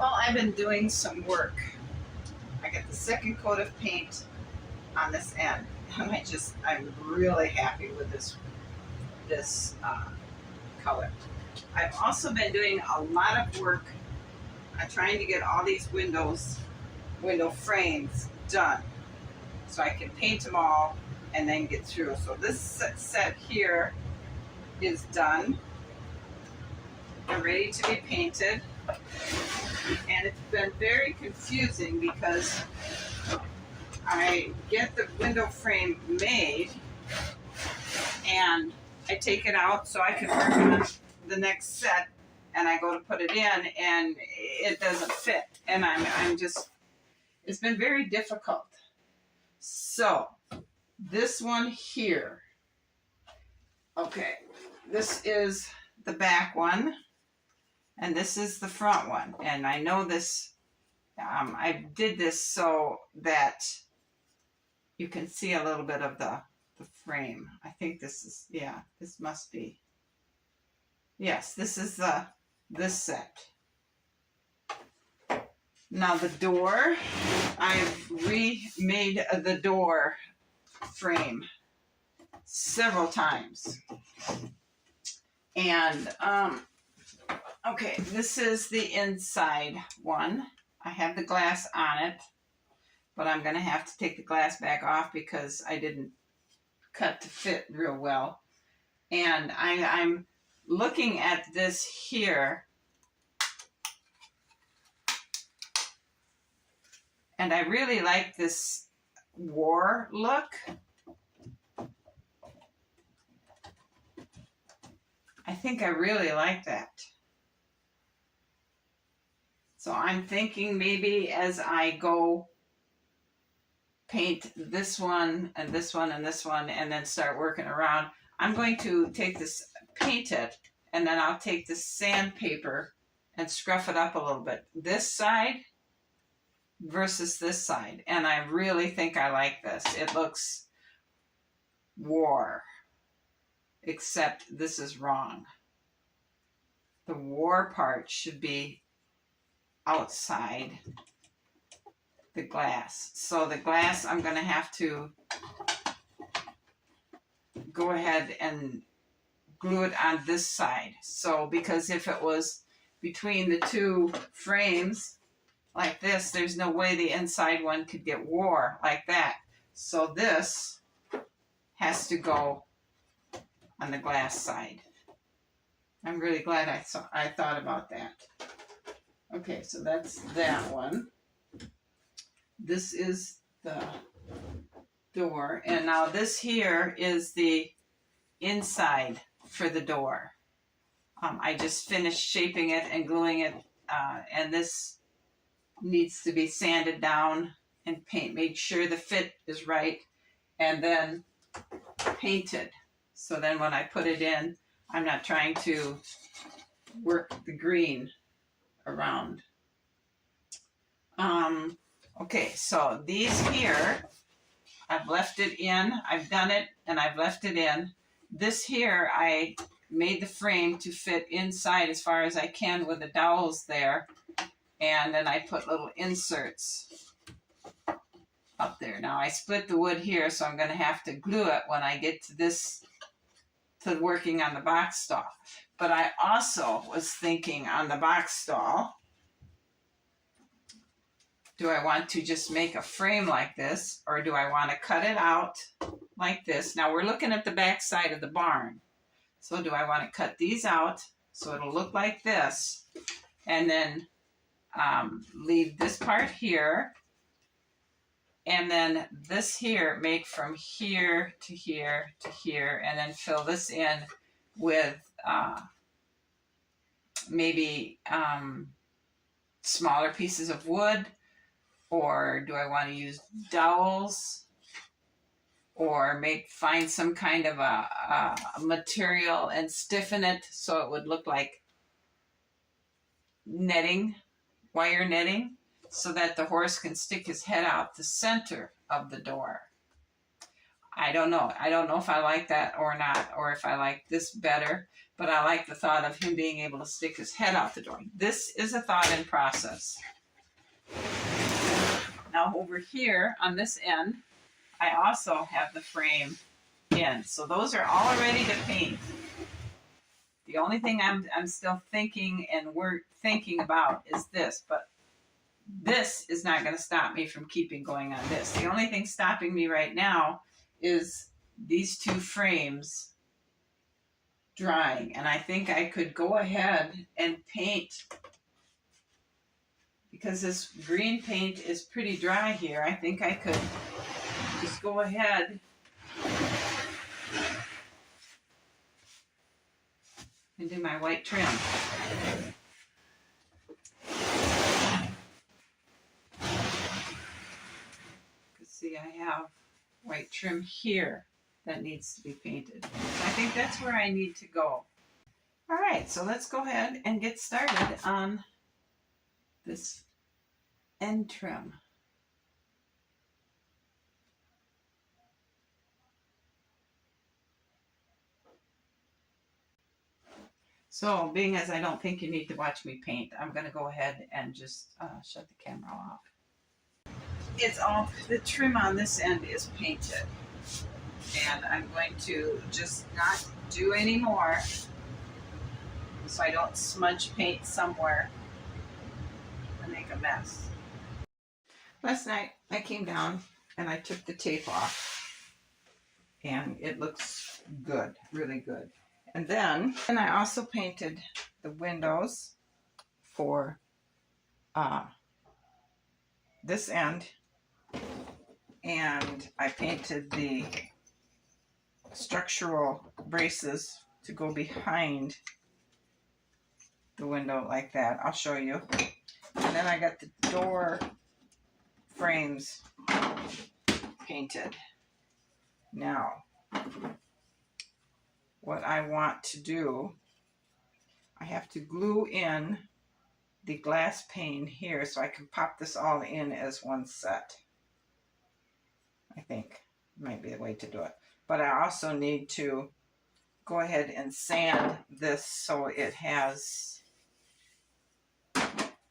Well, I've been doing some work. I got the second coat of paint on this end, and I'm really happy with this color. I've also been doing a lot of work on trying to get all these window frames done, so I can paint them all and then get through. So this set here is done. They're ready to be painted. And it's been very confusing because I get the window frame made and I take it out so I can work on the next set, and I go to put it in and it doesn't fit. And it's been very difficult. So this one here, okay, this is the back one. And this is the front one. And I know this, I did this so that you can see a little bit of the frame. I think this is, yeah, this must be. Yes, this is this set. Now the door, I've remade the door frame several times. And, okay, this is the inside one. I have the glass on it, but I'm going to have to take the glass back off because I didn't cut to fit real well. And I'm looking at this here, and I really like this war look. I think I really like that. So I'm thinking maybe as I go paint this one and this one and this one and then start working around, I'm going to take this, paint it, and then I'll take this sandpaper and scruff it up a little bit. This side versus this side. And I really think I like this. It looks war, except this is wrong. The war part should be outside the glass. So the glass, I'm going to have to go ahead and glue it on this side. So because if it was between the two frames like this, there's no way the inside one could get wore like that. So this has to go on the glass side. I'm really glad I thought about that. Okay, so that's that one. This is the door. And now this here is the inside for the door. I just finished shaping it and gluing it. And this needs to be sanded down and made sure the fit is right. And then painted. So then when I put it in, I'm not trying to work the green around. Okay, so these here, I've left it in. I've done it and I've left it in. This here, I made the frame to fit inside as far as I can with the dowels there. And then I put little inserts up there. Now I split the wood here, so I'm going to have to glue it when I get to this, to working on the box stall. But I also was thinking on the box stall, do I want to just make a frame like this, or do I want to cut it out like this? Now we're looking at the back side of the barn. So do I want to cut these out so it'll look like this, and then leave this part here, and then this here, make from here to here to here, and then fill this in with maybe smaller pieces of wood, or do I want to use dowels, or find some kind of a material and stiffen it so it would look like netting, wire netting, so that the horse can stick his head out the center of the door. I don't know. I don't know if I like that or not, or if I like this better. but I like the thought of him being able to stick his head out the door. This is a thought in process. Now over here on this end, I also have the frame in. So those are all ready to paint. The only thing I'm still thinking and we're thinking about is this, but this is not going to stop me from keeping going on this. The only thing stopping me right now is these two frames drying. And I think I could go ahead and paint, because this green paint is pretty dry here. I think I could just go ahead and do my white trim. See, I have white trim here that needs to be painted. So I think that's where I need to go. All right, so let's go ahead and get started on this end trim. So being as I don't think you need to watch me paint, I'm going to go ahead and just shut the camera off. It's all, the trim on this end is painted. And I'm going to just not do any more so I don't smudge paint somewhere and make a mess. Last night I came down and I took the tape off and it looks good, really good. And then I also painted the windows for this end, and I painted the structural braces to go behind the window like that. I'll show you. And then I got the door frames painted. Now, what I want to do, I have to glue in the glass pane here so I can pop this all in as one set. I think might be the way to do it. But I also need to go ahead and sand this so it has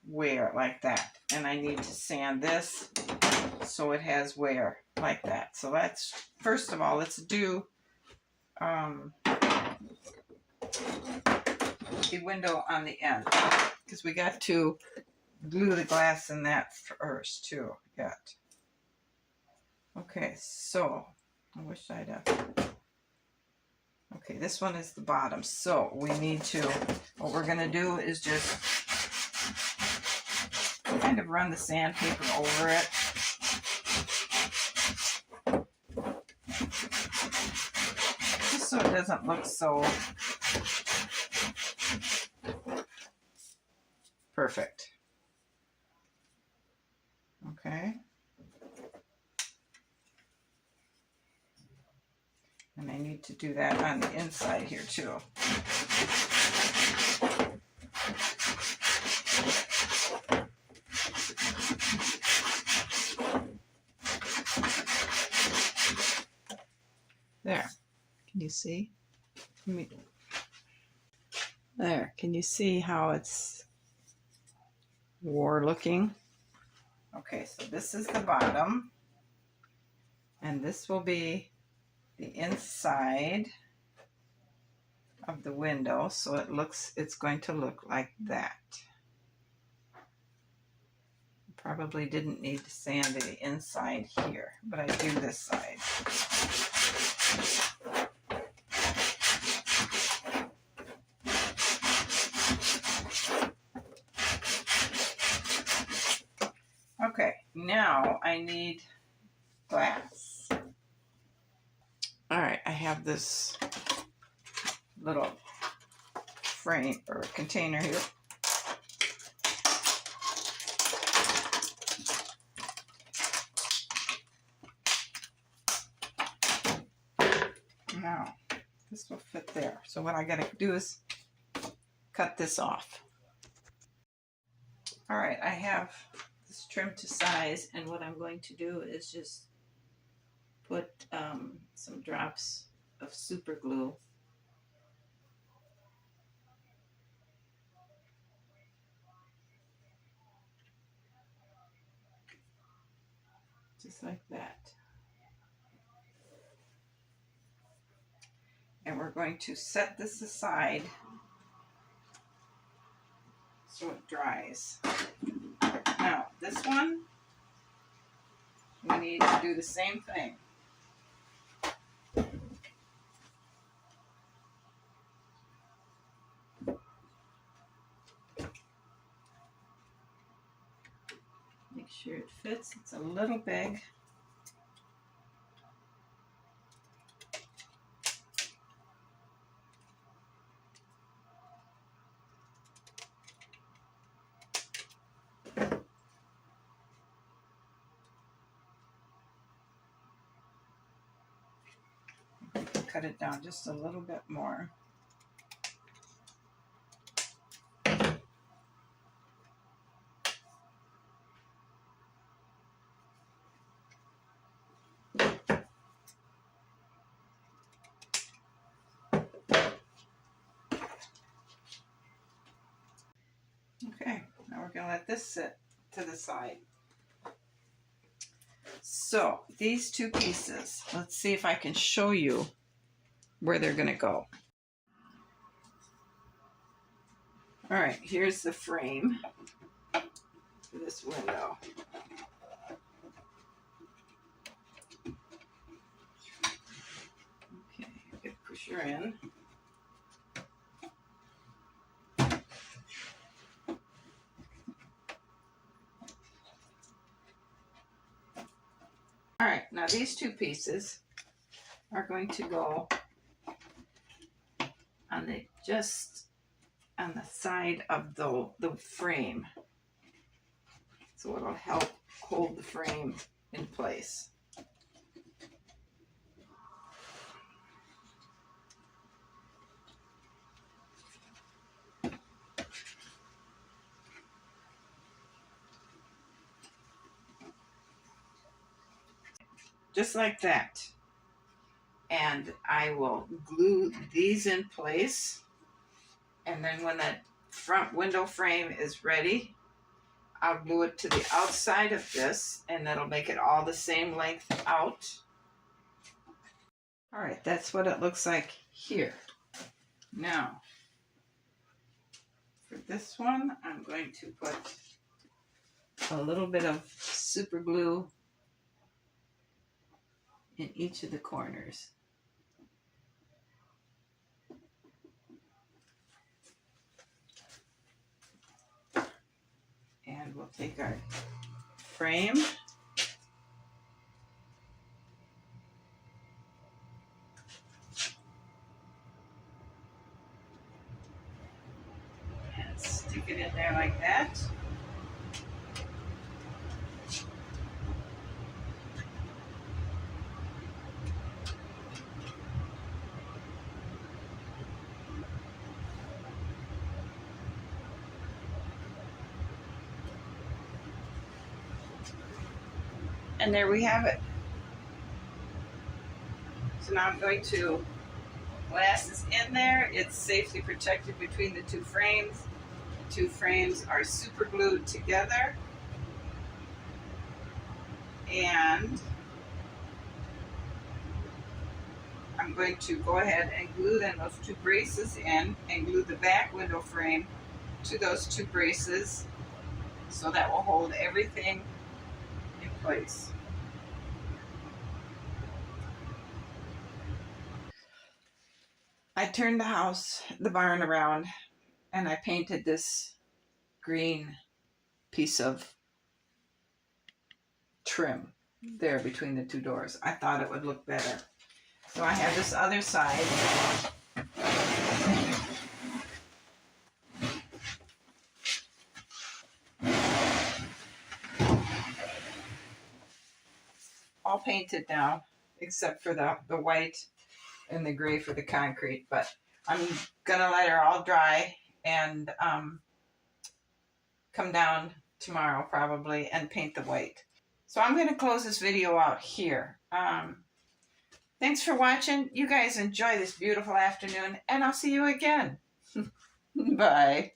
wear like that. And I need to sand this so it has wear like that. So let's, first of all, let's do the window on the end, because we got to glue the glass in that first too yet. Okay, so I wish I'd have, okay, this one is the bottom, so we need to, what we're gonna do is just kind of run the sandpaper over it. Just so it doesn't look so perfect. Okay. And I need to do that on the inside here too. There. Can you see? There. Can you see how it's war looking? Okay, so this is the bottom. And this will be the inside of the window, so it's going to look like that. Probably didn't need to sand the inside here, but I do this side. Okay, now I need glass. All right, I have this little frame or container here. Now, this will fit there. So what I gotta do is cut this off. All right, I have this trim to size, and what I'm going to do is just put some drops of super glue just like that. And we're going to set this aside so it dries. Now, this one, we need to do the same thing. Make sure it fits. It's a little big. Cut it down just a little bit more. Okay, now we're going to let this sit to the side. So these two pieces, let's see if I can show you where they're going to go. All right, here's the frame for this window. Okay, good pusher in. All right, now these two pieces are going to go on the on the side of the frame. So it'll help hold the frame in place. Just like that. And I will glue these in place. And then when that front window frame is ready, I'll glue it to the outside of this, and that'll make it all the same length out. All right, that's what it looks like here. Now, for this one, I'm going to put a little bit of super glue in each of the corners. And we'll take our frame and stick it in there like that. And there we have it. So now I'm going to glass this in there. It's safely protected between the two frames. The two frames are super glued together. And I'm going to go ahead and glue then those two braces in and glue the back window frame to those two braces, so that will hold everything in place. I turned the barn around, and I painted this green piece of trim there between the two doors. I thought it would look better. So I have this other side. All painted now, except for the white and the gray for the concrete. But I'm gonna let her all dry and come down tomorrow probably and paint the white. So I'm gonna close this video out here. Thanks for watching. You guys enjoy this beautiful afternoon, and I'll see you again. Bye.